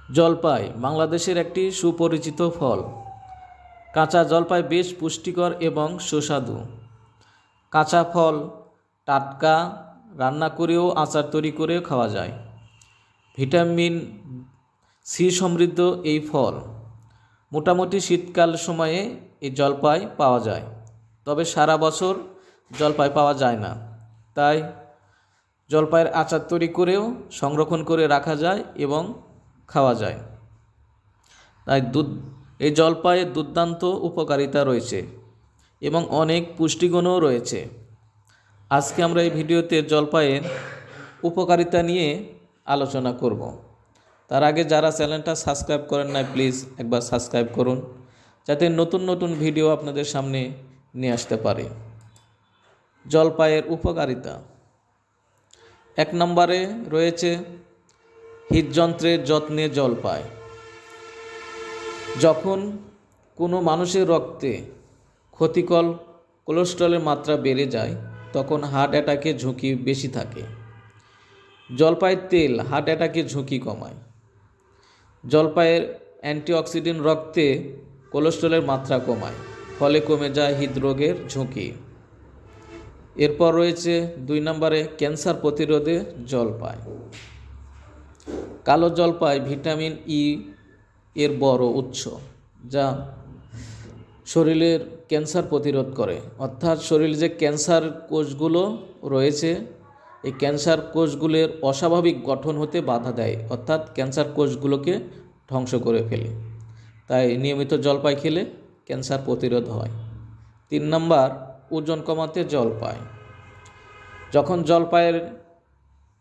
জলপাই বাংলাদেশের একটি সুপরিচিত ফল। কাঁচা জলপাই বেশ পুষ্টিকর এবং সুস্বাদু। কাঁচা ফল টাটকা রান্না করেও আচার তৈরি করেও খাওয়া যায়। ভিটামিন সি সমৃদ্ধ এই ফল। মোটামুটি শীতকাল সময়ে এই জলপাই পাওয়া যায়, তবে সারা বছর জলপাই পাওয়া যায় না। তাই জলপাইয়ের আচার তৈরি করেও সংরক্ষণ করে রাখা যায় এবং খাওয়া যায়। তাই এই জলপাইয়ের দুর্দান্ত উপকারিতা রয়েছে এবং অনেক পুষ্টিগুণও রয়েছে। আজকে আমরা এই ভিডিওতে জলপাইয়ের উপকারিতা নিয়ে আলোচনা করব। তার আগে যারা চ্যানেলটা সাবস্ক্রাইব করেন না, প্লিজ একবার সাবস্ক্রাইব করুন, যাতে নতুন নতুন ভিডিও আপনাদের সামনে নিয়ে আসতে পারে। জলপাইয়ের উপকারিতা, 1 নম্বরে রয়েছে হৃদযন্ত্রের যত্নে জলপাই। যখন কোনো মানুষের রক্তে ক্ষতিকর কোলেস্টেরলের মাত্রা বেড়ে যায়, তখন হার্ট অ্যাটাকের ঝুঁকি বেশি থাকে। জলপাইয়ের তেল হার্ট অ্যাটাকের ঝুঁকি কমায়। জলপাইয়ের অ্যান্টিঅক্সিডেন্ট রক্তে কোলেস্টেরলের মাত্রা কমায়, ফলে কমে যায় হৃদরোগের ঝুঁকি। এরপর রয়েছে 2 নম্বরে ক্যান্সার প্রতিরোধে জলপাই। কালো জলপাই ভিটামিন ই এর বড় উৎস, যা শরীরের ক্যান্সার প্রতিরোধ করে। অর্থাৎ শরীরে যে ক্যান্সার কোষগুলো রয়েছে, এই ক্যান্সার কোষগুলোর অস্বাভাবিক গঠন হতে বাধা দেয়, অর্থাৎ ক্যান্সার কোষগুলোকে ধ্বংস করে ফেলে। তাই নিয়মিত জলপাই খেলে ক্যান্সার প্রতিরোধ হয়। 3 নম্বর ওজন কমাতে জলপাই। যখন জলপাইয়ের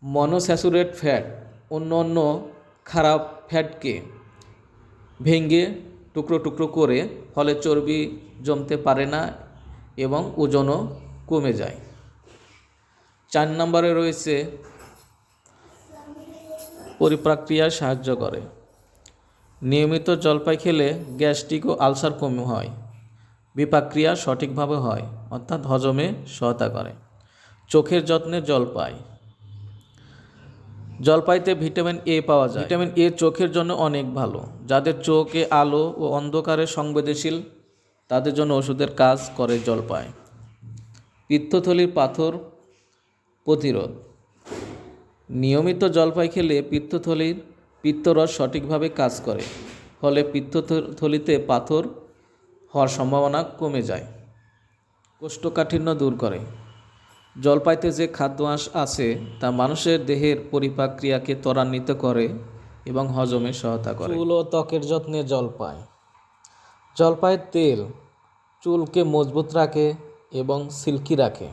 মনোস্যাচুরেটেড ফ্যাট অন্য খারাপ ফ্যাটকে ভেঙে টুকরো টুকরো করে, ফলে চর্বি জমতে পারে না এবং ওজনও কমে যায়। 4 নম্বরে রয়েছে পরিপাক্রিয়ায় সাহায্য করে। নিয়মিত জলপাই খেলে গ্যাস্ট্রিক ও আলসার কম হয়, বিপাকক্রিয়া সঠিকভাবে হয়, অর্থাৎ হজমে সহায়তা করে। চোখের যত্নে জলপাই। জলপাইতে ভিটামিন এ পাওয়া যায়। ভিটামিন এ চোখের জন্য অনেক ভালো। যাদের চোখে আলো ও অন্ধকারে সংবেদনশীল, তাদের জন্য ওষুধের কাজ করে জলপাই। পিত্তথলির পাথর প্রতিরোধ। নিয়মিত জলপাই খেলে পিত্তথলির পিত্তরস সঠিকভাবে কাজ করে, ফলে পিত্তথলিতে পাথর হওয়ার সম্ভাবনা কমে যায়। কোষ্ঠকাঠিন্য দূর করে। জলপাইতে যে খাদ্য আছে তা মানুষের দেহের পরিপাক্রিয়াকে ত্বরান্বিত করে এবং হজমে সহায়তা করে। চুল ও ত্বকের যত্নে জলপাই। জলপাইয়ের তেল চুলকে মজবুত রাখে এবং সিল্কি রাখে।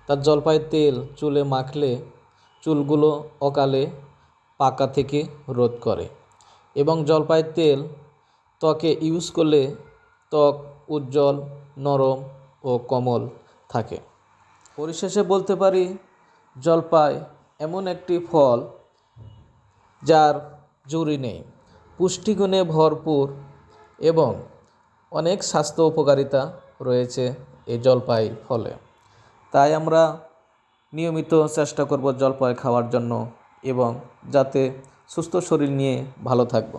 তার জলপাইয়ের তেল চুলে মাখলে চুলগুলো অকালে পাকা থেকে রোধ করে এবং জলপাইয়ের তেল ত্বকে ইউজ করলে ত্বক উজ্জ্বল, নরম ও কোমল থাকে। পরিশেষে বলতে পারি, জলপাই এমন একটি ফল যার জুড়ি নেই, পুষ্টিগুণে ভরপুর এবং অনেক স্বাস্থ্য উপকারিতা রয়েছে এই জলপাই ফলে। তাই আমরা নিয়মিত চেষ্টা করব জলপাই খাওয়ার জন্য এবং যাতে সুস্থ শরীর নিয়ে ভালো থাকব।